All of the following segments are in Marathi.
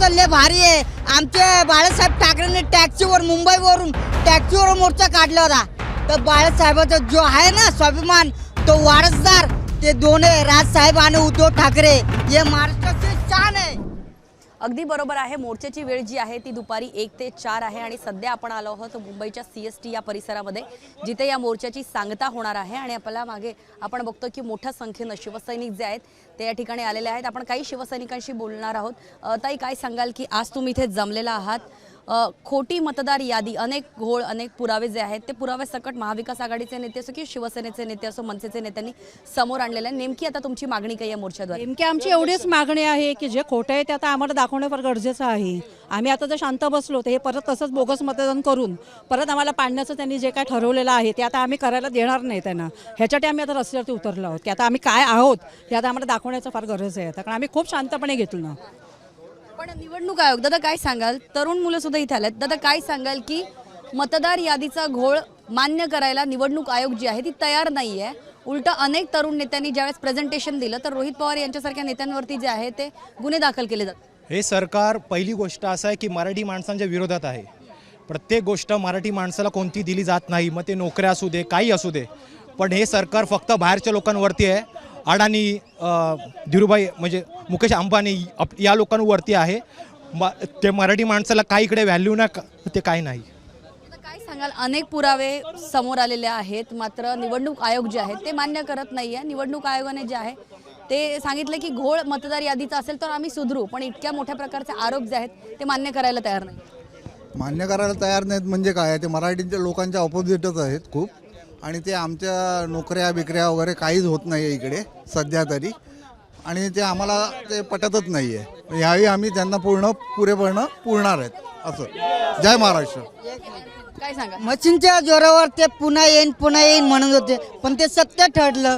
तर लय भारी आहे। आमचे बाळासाहेब ठाकरेंनी टॅक्सीवर मुंबईवरून टॅक्सीवर मोर्चा काढला होता। तर बाळासाहेबाचा जो आहे ना स्वाभिमान तो वारसदार ते दोन्ही राजसाहेब आणि उद्धव ठाकरे हे महाराष्ट्राचे शान आहे। अगदी बरोबर आहे। मोर्चाची वेळ जी आहे ती दुपारी 1 ते 4 आहे आणि सध्या आपण आलो आहोत मुंबईच्या CST या परिसरामध्ये जिथे या मोर्चाची सांगता होणार आहे आणि आपल्याला मागे आपण बघतो की मोठ्या संख्येने शिवसैनिक जे आहेत ते या ठिकाणी आलेले आहेत। आपण काही शिवसैनिकांशी बोलणार आहोत। ताई काय सांगाल की आज तुम्ही इथे जमलेला आहात, खोटी मतदार यादी, अनेक घोळ, अनेक पुरावे जे आहेत ते पुरावे सकट महाविकास आघाडीचे नेते असो की शिवसेनेचे नेते असो मनसेचे नेत्यांनी समोर आणलेले आहे। नेमकी आता तुमची मागणी काय या मोर्चाद्वारे? नेमकी आमची एवढीच मागणी आहे की जे खोटं आहे ते आता आम्हाला दाखवणं फार गरजेचं आहे। आम्ही आता जर शांत बसलो तर हे परत तसंच बोगस मतदान करून परत आम्हाला पाडण्याचं त्यांनी जे काय ठरवलेलं आहे ते आता आम्ही करायला देणार नाही त्यांना। ह्याच्यासाठी आम्ही आता रस्त्यावरती उतरलो आहोत की आता आम्ही काय आहोत हे आता आम्हाला दाखवण्याचं फार गरज आहे कारण आम्ही खूप शांतपणे घेतलो ना। पण निवडणूक आयोग दादा काय सांगाल, तरुण मुलं सुद्धा इथे आलेत, दादा काय सांगाल की मतदार यादीचा घोळ मान्य करायला निवडणूक आयोग जी आहे ती तयार नाही आहे। उलट अनेक तरुण नेत्यांनी ज्यावेळेस प्रेझेंटेशन दिलं तर रोहित पवार यांच्यासारख्या नेत्यांवरती जे आहे ते गुन्हे दाखल केले जातात। हे सरकार पहिली गोष्ट असं आहे की मराठी माणसांच्या विरोधात आहे। प्रत्येक गोष्ट मराठी माणसाला कोणती दिली जात नाही, मग ते नोकऱ्या असू दे काही असू दे, पण हे सरकार फक्त बाहेरच्या लोकांवरती आहे। अडाणी, धीरूभाई म्हणजे मुकेश अंबानी या लोकांवरती आहे। ते मराठी माणसाला काही इकडे व्हॅल्यू ना ते काही नाही। काय सांगाल, अनेक पुरावे समोर आलेले आहेत मात्र निवडणूक आयोग जे आहे ते मान्य करत नाही आहे। निवडणूक आयोगाने जे आहे ते सांगितलं की घोळ मतदार यादीचा असेल तर आम्ही सुधरू, पण इतक्या मोठ्या प्रकारचे आरोप जे आहेत ते मान्य करायला तयार नाही। मान्य करायला तयार नाहीत म्हणजे काय, ते मराठीच्या लोकांच्या ऑपोजिटच आहेत खूप, आणि ते आमच्या नोकऱ्या बिकऱ्या वगैरे काहीच होत नाही आहे इकडे सध्या तरी, आणि ते आम्हाला ते पटतच नाही आहे। यावेळी आम्ही त्यांना पुरेपूर्ण पुरणार आहेत असं। जय महाराष्ट्र। काय सांगा, मशीनच्या जोरावर ते पुन्हा येईन म्हणत होते, पण ते सत्य ठरलं।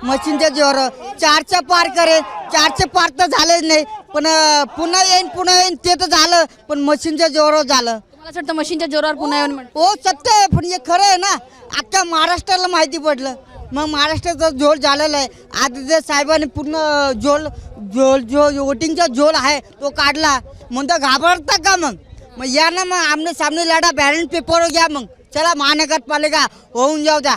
मशीनच्या जोरावर 4च्या पार करेल, 4चे पार तर झालेच नाही, पण पुन्हा येईन ते तर झालं, पण मशीनच्या जोरावर झालं। मला असं वाटतं मशीनच्या जोरावर पुन्हा येऊन हो सत्य आहे, पण हे खरं आहे ना, अख्ख्या महाराष्ट्राला माहिती पडलं। मग महाराष्ट्राचा झोल झालेला आहे। आदित्य साहेबांनी पूर्ण झोल वोटिंगचा झोल आहे तो काढला, म्हणतो घाबरता का? मग या ना, मग आमने सामने लढा, बॅलेन्स पेपरवर घ्या। मग चला महानगरपालिका होऊन जाऊ द्या,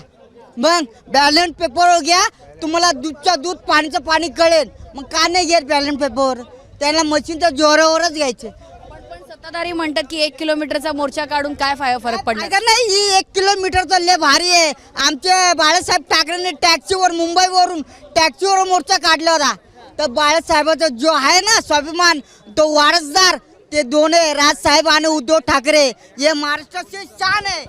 मग बॅलेन्स पेपरवर घ्या, तुम्हाला दूधच्या दूध पाणीचं पाणी कळेल। मग का नाही घेत बॅलेन्स पेपर? त्यांना मशीनच्या जोरावरच घ्यायचे। सत्ताधारी म्हणतात की 1 किलोमीटरचा मोर्चा काढून काय फरक पडला नाही, ही 1 किलोमीटर तर लय भारी आहे। आमचे बाळासाहेब ठाकरेंनी टॅक्सीवर मुंबईवरून टॅक्सीवर मोर्चा काढला होता। तर बाळासाहेबाचा जो आहे ना स्वाभिमान तो वारसदार ते दोन्ही राजसाहेब आणि उद्धव ठाकरे हे महाराष्ट्राचे शान आहे।